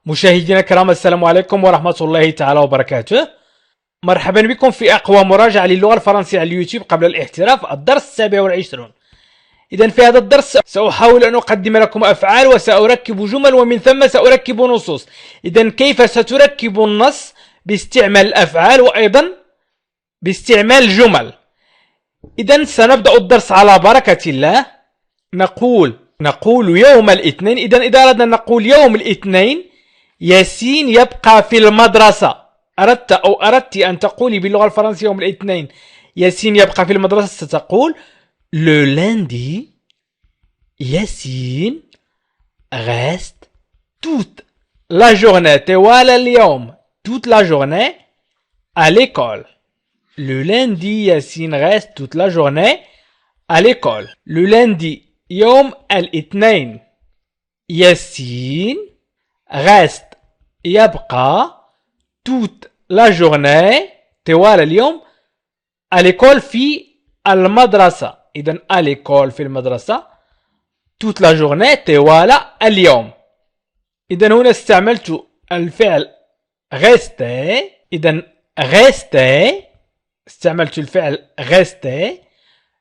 مشاهدينا الكرام، السلام عليكم ورحمة الله تعالى وبركاته. مرحبا بكم في أقوى مراجعة للغة الفرنسية على اليوتيوب قبل الاحتراف، الدرس 27. إذا في هذا الدرس سأحاول أن أقدم لكم أفعال وسأركب جمل ومن ثم سأركب نصوص. إذا كيف ستركب النص؟ باستعمال الأفعال وأيضا باستعمال جمل. إذا سنبدأ الدرس على بركة الله. نقول يوم الاثنين. إذا أردنا أن نقول يوم الاثنين ياسين يبقى في المدرسة. أردت أن تقولي باللغة الفرنسية يوم الاثنين ياسين يبقى في المدرسة، ستقول le lundi ياسين reste toute la journée طوال اليوم toute la journée à l'école. Le lundi ياسين reste toute la journée à l'école. Le lundi يوم الاثنين ياسين reste يبقى toute la journée طوال اليوم à l'école في المدرسة. إذن à l'école في المدرسة toute la journée طوال اليوم. إذن هنا استعملت الفعل rester. إذن rester استعملت الفعل rester.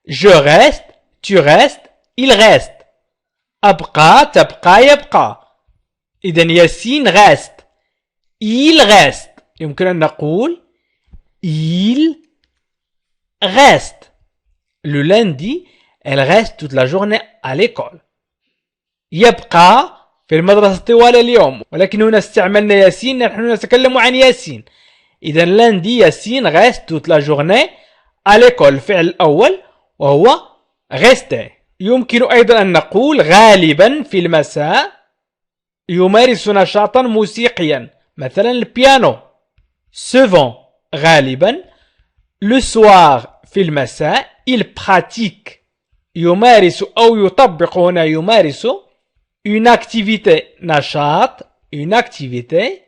je reste, tu restes, il reste. أبقى تبقى يبقى. إذن ياسين reste, il reste. يمكن أن نقول il reste. Le lundi, elle reste toute la journée à l'école. يبقى في المدرسة طوال اليوم، ولكن هنا استعملنا ياسين، نحن نتكلم عن ياسين. إذا lundi ياسين reste toute la journée à l'école. الفعل الأول وهو rester. يمكن أيضا أن نقول غالبا في المساء يمارس نشاطا موسيقيا، مثلا البيانو. souvent غالبا. le soir في المساء il pratique يمارس أو يطبق. هنا يمارس une activité نشاط une activité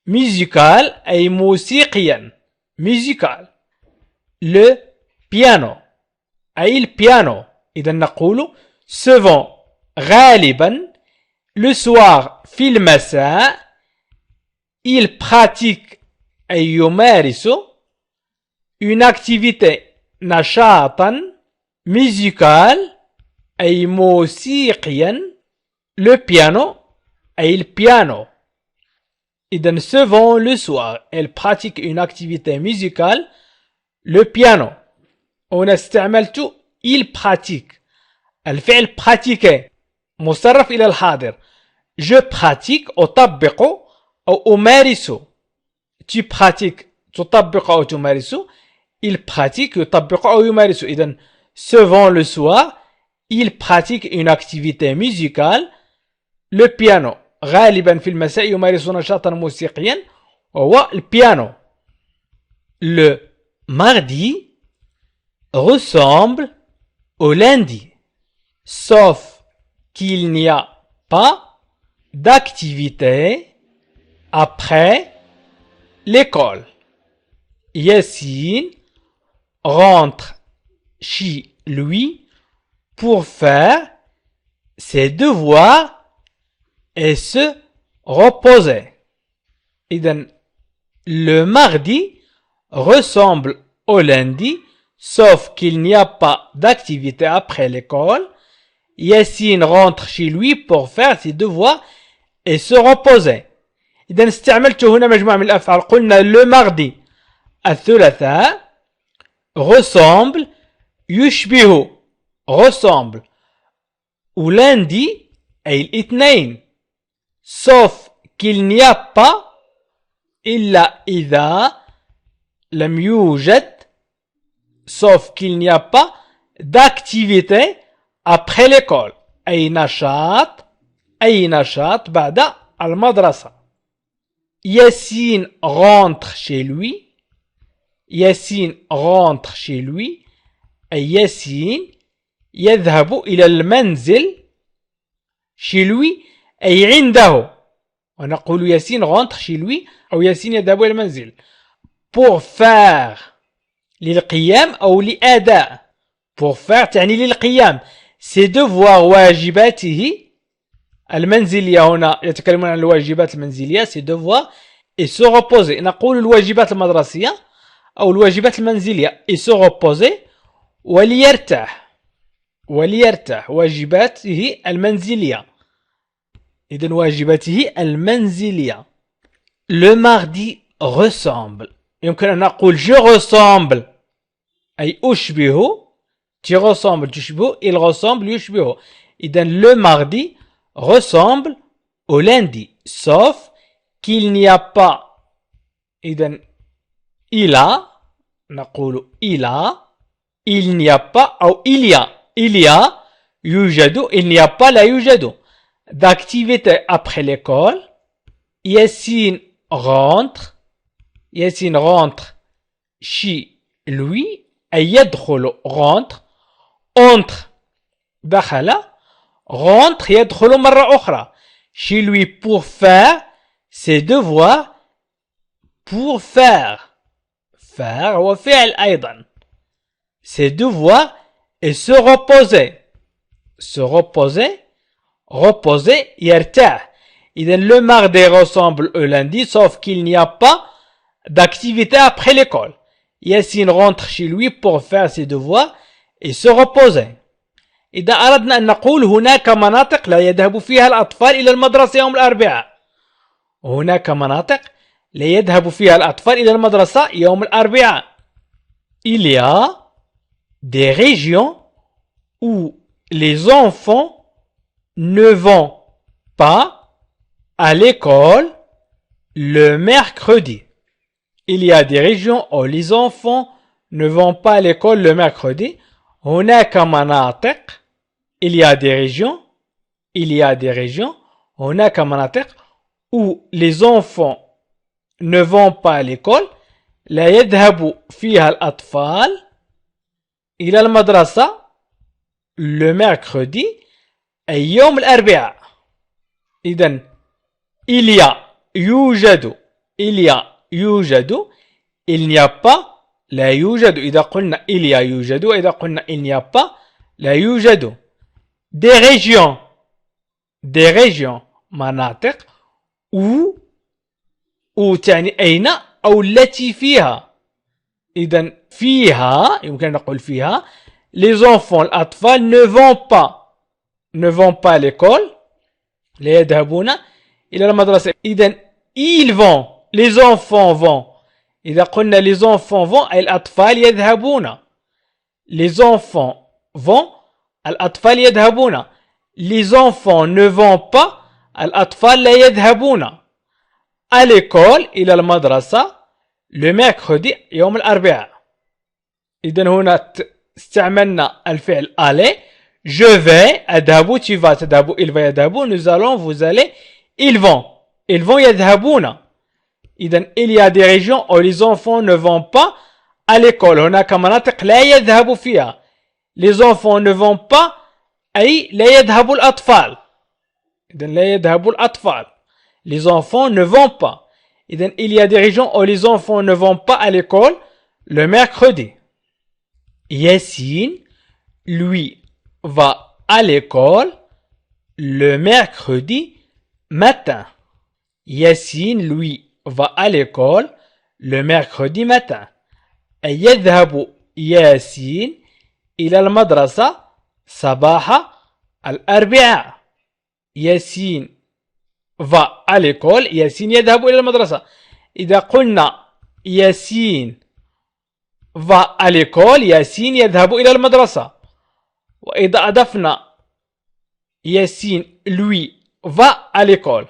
musicale أي موسيقيا musical. le piano أي البيانو. إذا نقول souvent غالبا le soir في المساء il pratique أي يمارس une activité نشاطا musical أي موسيقيا le piano أي البيانو. إذن souvent le soir elle pratique une activité musicale le piano. هنا استعملت il pratique. الفعل pratiquer مصرف إلى الحاضر. je pratique أطبق أو أمارس. tu pratiques تطبق أو تمارس. il pratique يطبق أو يمارس. إذن souvent le soir il pratique une activité musicale le piano. غالبا في المساء يمارس نشاطا موسيقيا وهو البيانو. le mardi ressemble au lundi sauf qu'il n'y a pas d'activité après l'école. Yassine rentre chez lui pour faire ses devoirs et se reposer. إذن le mardi ressemble au lundi sauf qu'il n'y a pas d'activité après l'école. Yassine rentre chez lui pour faire ses devoirs et se reposer. إذن استعملت هنا مجموعة من الأفعال. قلنا le mardi الثلاثاء ressemble يشبه ressemble و lundi أي الاثنين sauf qu'il n'y a pas إلا إذا لم يوجد sauf qu'il n'y a pas d'activité après l'école أي نشاط بعد المدرسة. Yassine rentre chez lui. Yassine rentre chez lui أي ياسين يذهب إلى المنزل. chez lui أي عنده. ونقول ياسين rentre chez lui أو ياسين يذهب إلى المنزل. pour faire للقيام أو لأداء. pour faire تعني للقيام. ses devoirs واجباته المنزلية هنا يتكلمون عن الواجبات المنزلية سي devoir et se reposer. نقول الواجبات المدرسية أو الواجبات المنزلية et se reposer وليرتاح واجباته المنزلية. إذن واجباته المنزلية. Le mardi ressemble. يمكن أن نقول je ressemble أي أشبه. Tu ressembles تشبه. Il ressemble يشبه. إذن le mardi ressemble au lundi sauf qu'il n'y a pas. إذن il a نقول il a. Il n'y a pas أو il y a. Il y a يوجد. Il n'y a pas لا يوجد. D'activité après l'école. Yassine rentre chez lui. يدخل rentre. Entre دخل. Rentre يدخل مرة أخرى chez lui pour faire ses devoirs. Pour faire هو فعل أيضا. Ses devoirs et se reposer يرتاح. إذن le mardi ressemble au lundi sauf qu'il n'y a pas d'activité après l'école. Yassine rentre chez lui pour faire ses devoirs et se reposer. إذا أردنا أن نقول هناك مناطق لا يذهب فيها الأطفال إلى المدرسة يوم الأربعاء. هناك مناطق لا يذهب فيها الأطفال إلى المدرسة يوم الأربعاء. Il y a des régions où les enfants ne vont pas à l'école le mercredi. Il y a des régions où les enfants ne vont pas à l'école le mercredi. هناك مناطق. Il y a des régions. هناك مناطق où les enfants ne vont pas à l'école. لا يذهب فيها الأطفال إلى المدرسة le mercredi أي يوم الأربعاء. إذن il y a يوجد. il n'y a pas لا يوجد. إذا قلنا il y a يوجد وإذا قلنا il n'y a pas لا يوجد. des régions مناطق où تعني أين أو التي فيها. إذن فيها يمكن أن نقول فيها les enfants الأطفال ne vont pas à l'école لا يذهبون إلى المدرسة. إذن ils vont les enfants vont. إذا قلنا les enfants vont أي الأطفال يذهبون. les enfants vont الأطفال يذهبون. les enfants ne vont pas الأطفال لا يذهبون à l'école إلى المدرسة le mercredi يوم الأربعاء. إذن هنا استعملنا الفعل aller. je vais أذهب. tu vas تذهب. il va يذهب. nous allons vous allez. ils vont يذهبون. إذن il y a des régions où les enfants ne vont pas à l'école. هناك مناطق لا يذهب فيها. les enfants ne vont pas أي لا يذهب الأطفال. إذن لا يذهب الأطفال. les enfants ne vont pas. إذن il y a des régions où les enfants ne vont pas à l'école le mercredi. Yassine, lui, va à l'école le mercredi matin. Yassine, lui, va à l'école le mercredi matin. يذهب ياسين إلى المدرسة صباح الأربعاء. ياسين va à l'école. ياسين يذهب إلى المدرسة. إذا قلنا ياسين va à l'école ياسين يذهب إلى المدرسة. وإذا أضفنا ياسين lui va à l'école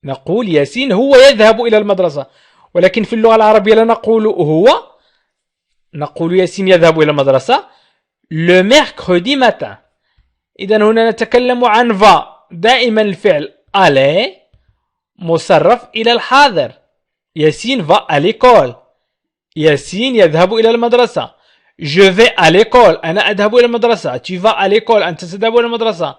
نقول ياسين هو يذهب إلى المدرسة. ولكن في اللغة العربية لا نقول هو. نقول ياسين يذهب إلى المدرسة le mercredi matin. إذن هنا نتكلم عن va. دائما الفعل aller مصرف إلى الحاضر. ياسين va à l'école. ياسين يذهب إلى المدرسة. je vais à l'école. أنا أذهب إلى المدرسة. tu vas à l'école. أنت تذهب إلى المدرسة.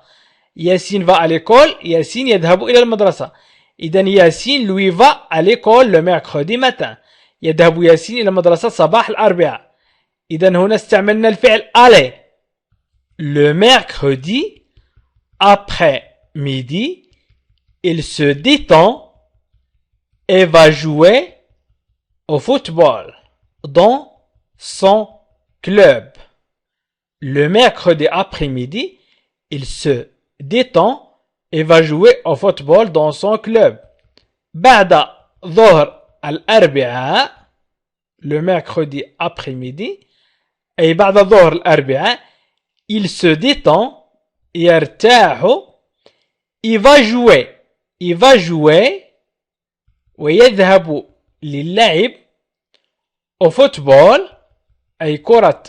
ياسين va à l'école. ياسين يذهب إلى المدرسة. إذن ياسين lui va à l'école le mercredi matin. يذهب ياسين إلى المدرسة صباح الأربعاء. إذن هنا استعملنا الفعل aller le mercredi après midi, il se détend et va jouer au football dans son club. Le mercredi après-midi, il se détend et va jouer au football dans son club. بعد ظهر الأربعاء, le mercredi après-midi, أي بعد ظهر الأربعاء, il se détend, يرتاح, il va jouer ويذهب للعب au football, أي كرة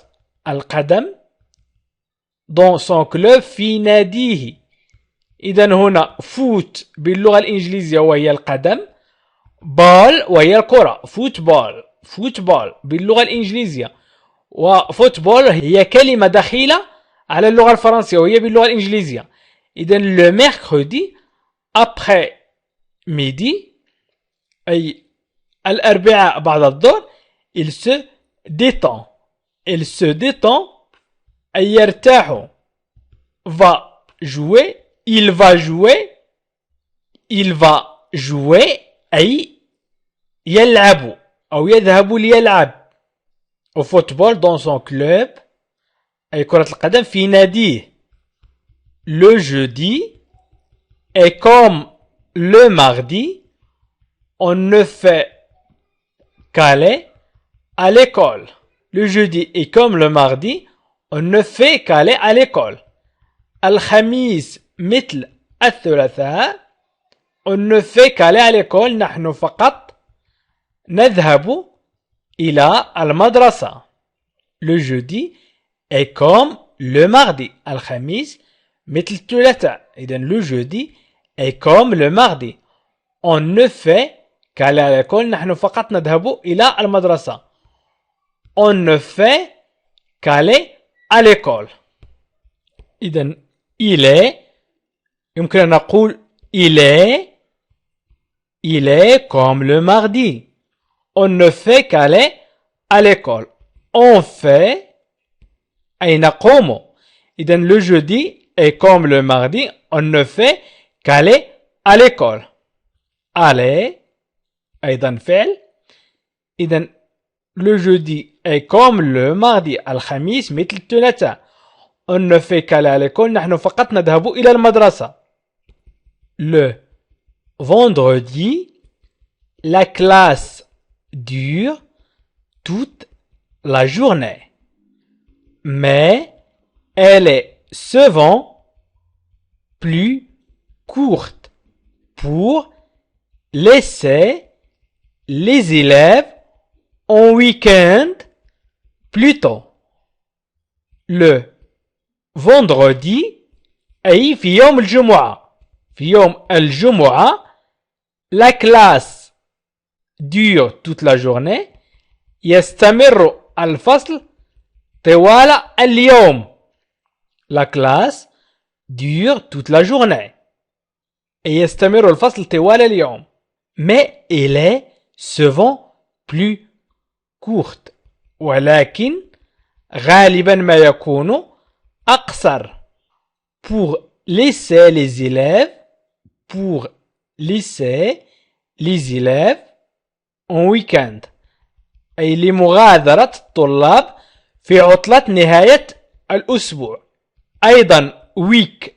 القدم, dans son club في ناديه. إذن هنا فوت باللغة الإنجليزية وهي القدم, بال وهي الكرة, فوتبول باللغة الإنجليزية, وفوتبول هي كلمة دخيلة على اللغة الفرنسية وهي باللغة الإنجليزية. إذن le mercredi après midi, أي الأربعاء بعد الظهر, il se détend, أي يرتاح, il va jouer أي يلعب أو يذهب ليلعب au football dans son club, أي كرة القدم في ناديه. Le jeudi, et comme le mardi, on ne fait qu'aller à l'école. Le jeudi et comme le mardi, on ne fait qu'aller à l'école. الخميس مثل الثلاثاء, on ne fait qu'aller à l'école, نحن فقط نذهب إلى المدرسة. Le jeudi est comme le mardi. الخميس مثل الثلاثاء. إذن le jeudi est comme le mardi. On ne fait qu'aller à l'école, نحن فقط نذهب إلى المدرسة. On ne fait qu'aller à l'école. إذن il est, يمكن أن نقول il est comme le mardi. On ne fait qu'aller à l'école. On fait, أي نقوم. إذن le jeudi est comme le mardi. On ne fait qu'aller à l'école. Aller, أيضا فعل. إذن le jeudi est comme le mardi. الخميس مثل الثلاثاء. On ne fait qu'aller à l'école, نحن فقط نذهب إلى المدرسة. Le vendredi, la classe dure toute la journée. Mais elle est souvent plus courte pour laisser les élèves en week-end plus tôt. Le vendredi أي في يوم الجمعة. في يوم الجمعة la classe dure toute la journée. يستمر الفصل طوال اليوم. La classe dure toute la journée. Et يستمر الفصل طوال اليوم. Mais elle est souvent plus courte. ولكن غالبا ما يكون أقصر. Pour laisser les élèves en week-end. أي لمغادرة الطلاب في عطلة نهاية الأسبوع. أيضا week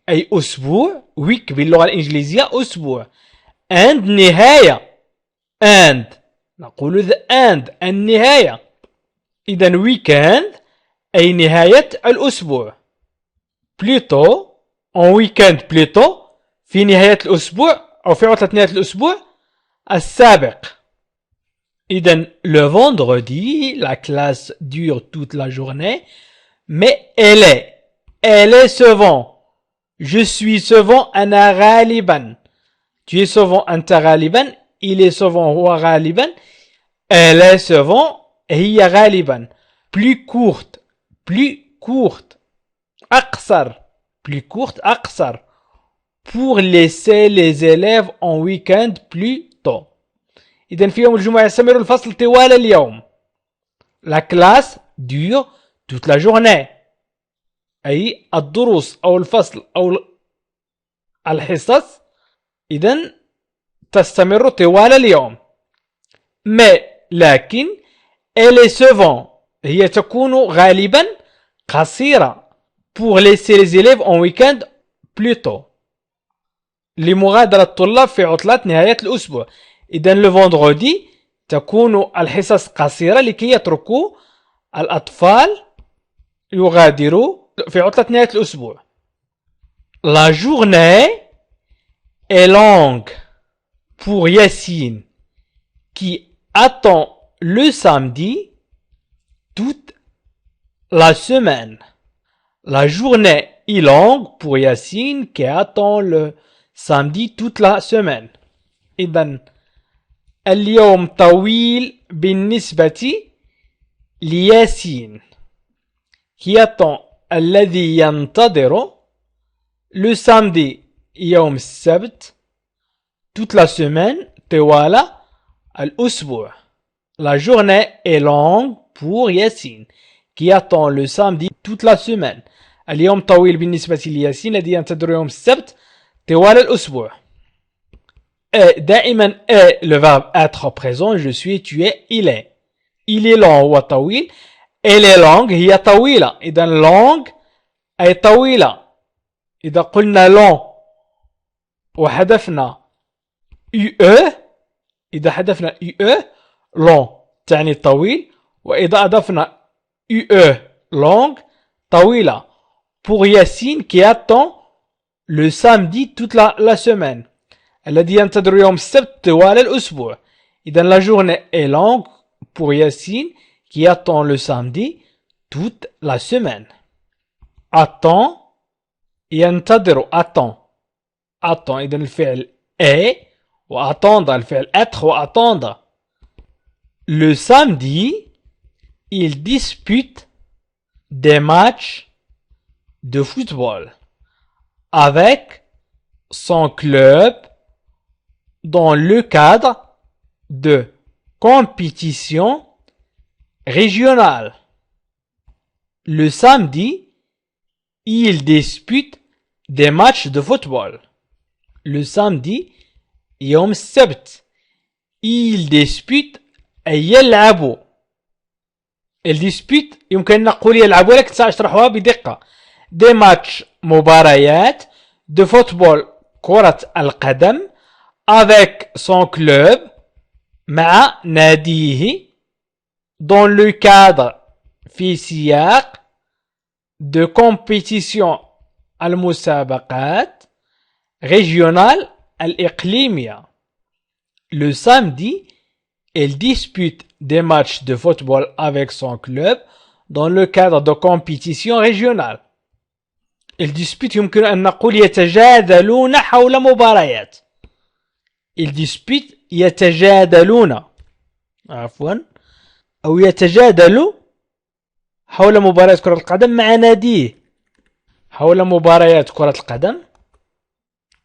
أي أسبوع. week باللغة الإنجليزية أسبوع. and نهاية. and نقول the end النهاية. إذن weekend أي نهاية الأسبوع. plutôt en weekend plutôt في نهاية الأسبوع أو في عطلة نهاية الأسبوع السابق. إذن le vendredi la classe dure toute la journée mais elle est souvent. Je suis souvent أنا غالبا. Tu es souvent أنت غالبا. Il est souvent هو غالبا. Elle est souvent هي غالبا. plus courte أقصر. plus courte أقصر. pour laisser les élèves en week-end plus tôt. إذن في يوم الجمعة يستمر الفصل طوال اليوم. La classe dure toute la journée. أي الدروس أو الفصل أو الحصص إذن تستمر طوال اليوم. لكن elle est souvent هي تكون غالبا قصيرة pour laisser les élèves en week-end plus tôt لمغادرة الطلاب في عطلات نهاية الأسبوع. إذن le vendredi تكون الحصص قصيرة لكي يتركوا الأطفال يغادروا في عطلة نهاية الأسبوع. La journée est longue pour Yassine qui attend le samedi toute la semaine. La journée est longue pour Yassine qui attend le samedi toute la semaine. إذن اليوم طويل بالنسبة لياسين qui attend الذي ينتظر le samedi يوم السبت toute la semaine طوال الأسبوع. La journée est longue pour Yassine qui attend le samedi toute la semaine. اليوم طويل بالنسبة لياسين الذي ينتظر يوم السبت طوال الأسبوع. دائما le verbe être présent je suis tu es il est. Il est long هو طويل. Elle est longue هي طويلة. إذا long أي طويلة. إذا قلنا long وحذفنا UE إذا حذفنا UE long تعني طويل. وإذا أضفنا UE long طويلة. Pour Yassine qui attend le samedi toute la semaine الذي ينتظر يوم السبت طوال الأسبوع. إذا la journée est longue pour Yassine qui attend le samedi toute la semaine. Attend ينتظر attend إذا الفعل est وattendre الفعل être وattendre. Le samedi il dispute des matchs de football avec son club dans le cadre de compétitions régionales. Le samedi, il dispute des matchs de football. Le samedi, يوم السبت, il dispute أي يلعب. il dispute يمكن نقول يلعب ولكن سأشرحها بدقة. des matchs مباريات de football كرة القدم avec son club مع ناديه dans le cadre في سياق de compétition المسابقات régionale الإقليمية. Le samedi, il dispute des matchs de football avec son club dans le cadre de compétition régionale. Il dispute يمكن أن نقول يتجادلون حول مباريات. Il dispute يتجادلون عفوا أو يتجادل حول مباريات كرة القدم مع ناديه. حول مباريات كرة القدم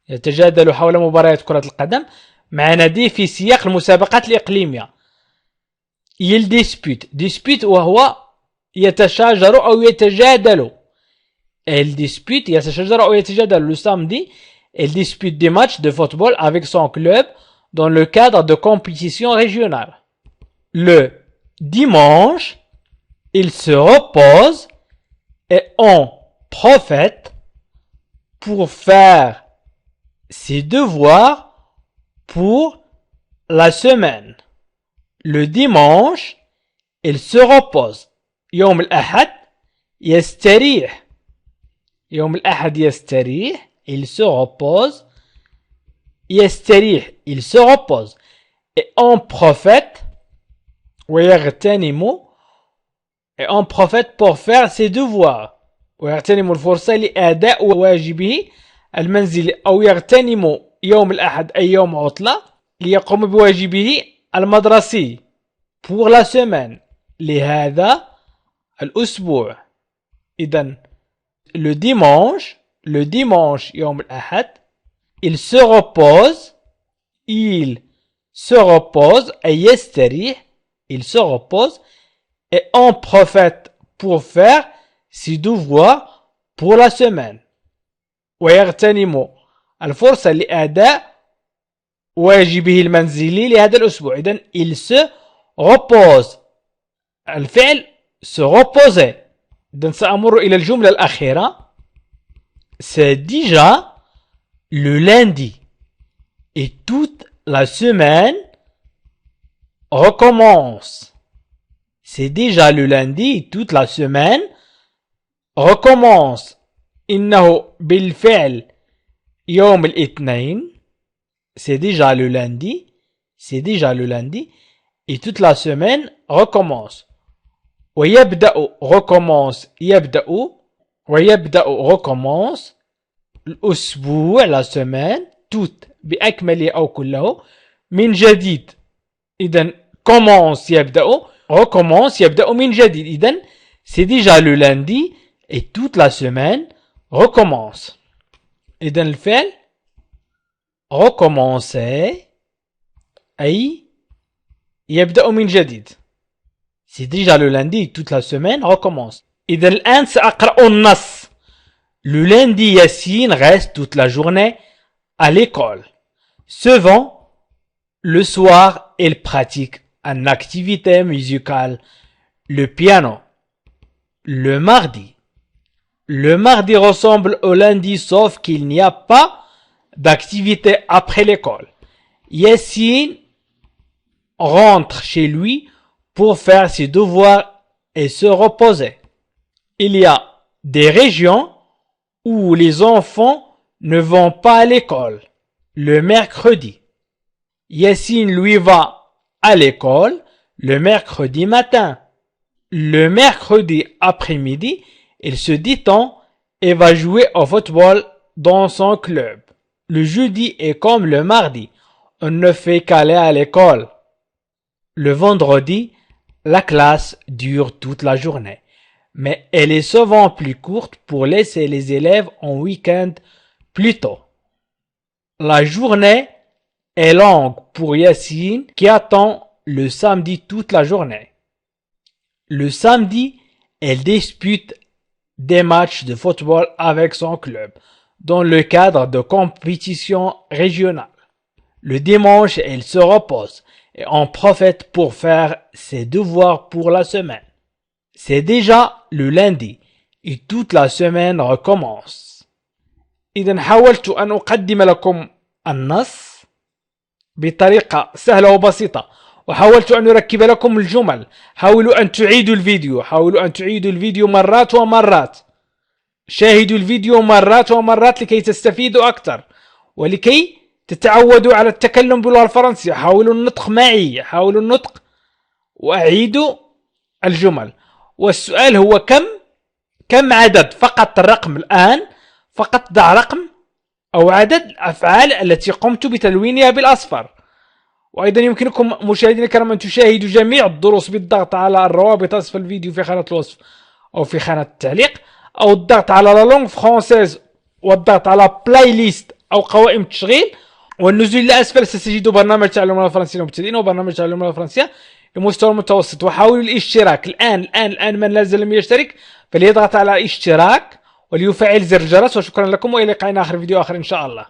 يتجادل حول مباريات كرة القدم مع ناديه في سياق المسابقات الإقليمية. il dispute وهو يتشاجر أو يتجادل. il dispute يتشاجر أو يتجادل. Le samedi, il dispute des matchs de football avec son club dans le cadre de compétition régionale. Le dimanche, il se repose et en profite pour faire ses devoirs pour la semaine. Le dimanche, il se repose. يوم الأحد يستريح. يوم الأحد يستريح. Il se repose. يستريح. Il se repose. Et en profite. ويغتنم. Et en profite pour faire ses devoirs. ويغتنم الفرصة لأداء واجبه المنزلي. أو يغتنم يوم الأحد أي يوم عطلة ليقوم بواجبه المدرسي. pour la semaine. لهذا الأسبوع. إذن le dimanche يوم الأحد il se repose أي يستريح. il se repose et en profite pour faire ses devoirs pour la semaine. ويغتنم الفرصة لأداء واجبه المنزلي لهذا الأسبوع. إذن il se repose. الفعل se reposer. إذن سأمر إلى الجملة الأخيرة. C'est déjà le lundi et toute la semaine recommence. C'est déjà le lundi et toute la semaine recommence. إنه بالفعل يوم الاثنين. C'est déjà le lundi. C'est déjà le lundi. Et toute la semaine recommence. ويبدأ recommence يبدأ ويبدأ recommence الأسبوع la semaine toute بأكمله أو كله من جديد. إذن commence يبدأ recommence يبدأ من جديد. إذن c'est déjà le lundi et toute la semaine recommence. إذن الفعل recommencer أي يبدأ من جديد. C'est déjà le lundi et toute la semaine recommence. إذن الآن سأقرأ النص. Le lundi, Yassine reste toute la journée à l'école. Souvent, le soir, il pratique une activité musicale, le piano. Le mardi ressemble au lundi sauf qu'il n'y a pas d'activité après l'école. Yassine rentre chez lui pour faire ses devoirs et se reposer. Il y a des régions où les enfants ne vont pas à l'école le mercredi. Yassine lui va à l'école le mercredi matin. Le mercredi après-midi, il se détend et va jouer au football dans son club. Le jeudi est comme le mardi, on ne fait qu'aller à l'école. Le vendredi, la classe dure toute la journée, mais elle est souvent plus courte pour laisser les élèves en week-end plus tôt. La journée est longue pour Yassine qui attend le samedi toute la journée. Le samedi, elle dispute des matchs de football avec son club dans le cadre de compétitions régionales. Le dimanche, elle se repose et en profite pour faire ses devoirs pour la semaine. C'est déjà le lundi et toute la semaine recommence. إذا حاولت أن أقدم لكم النص بطريقة سهلة وبسيطة، وحاولت أن أركب لكم الجمل. حاولوا أن تعيدوا الفيديو مرات ومرات. شاهدوا الفيديو مرات ومرات لكي تستفيدوا أكثر ولكي تتعودوا على التكلم باللغة الفرنسية. حاولوا النطق معي، حاولوا النطق وأعيدوا الجمل. والسؤال هو كم عدد فقط الرقم الآن، فقط ضع رقم أو عدد الأفعال التي قمت بتلوينها بالأصفر. وأيضا يمكنكم مشاهدينا الكرام أن تشاهدوا جميع الدروس بالضغط على الروابط أسفل الفيديو في خانة الوصف أو في خانة التعليق، أو الضغط على لا لونغ فرونسيز والضغط على بلاي ليست أو قوائم التشغيل، والنزول إلى أسفل ستجدوا برنامج تعلم اللغة الفرنسية للمبتدئين وبرنامج تعلم اللغة الفرنسية لمستوى المتوسط. وحاولوا الاشتراك الآن من لا زال لم يشترك فليضغط على اشتراك وليفعل زر الجرس. وشكرا لكم وإلى لقائنا آخر فيديو آخر إن شاء الله.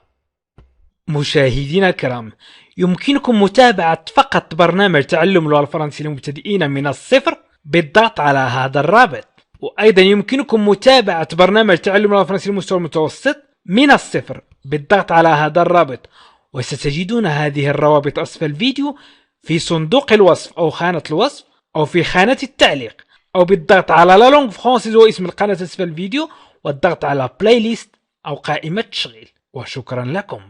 مشاهدينا الكرام، يمكنكم متابعة فقط برنامج تعلم اللغة الفرنسية للمبتدئين من الصفر بالضغط على هذا الرابط. وأيضا يمكنكم متابعة برنامج تعلم اللغة الفرنسية للمستوى المتوسط من الصفر بالضغط على هذا الرابط. وستجدون هذه الروابط أسفل الفيديو في صندوق الوصف أو خانة الوصف أو في خانة التعليق، أو بالضغط على لا لونغ فرونسيز واسم القناة أسفل الفيديو والضغط على بلاي ليست أو قائمة تشغيل. وشكرا لكم.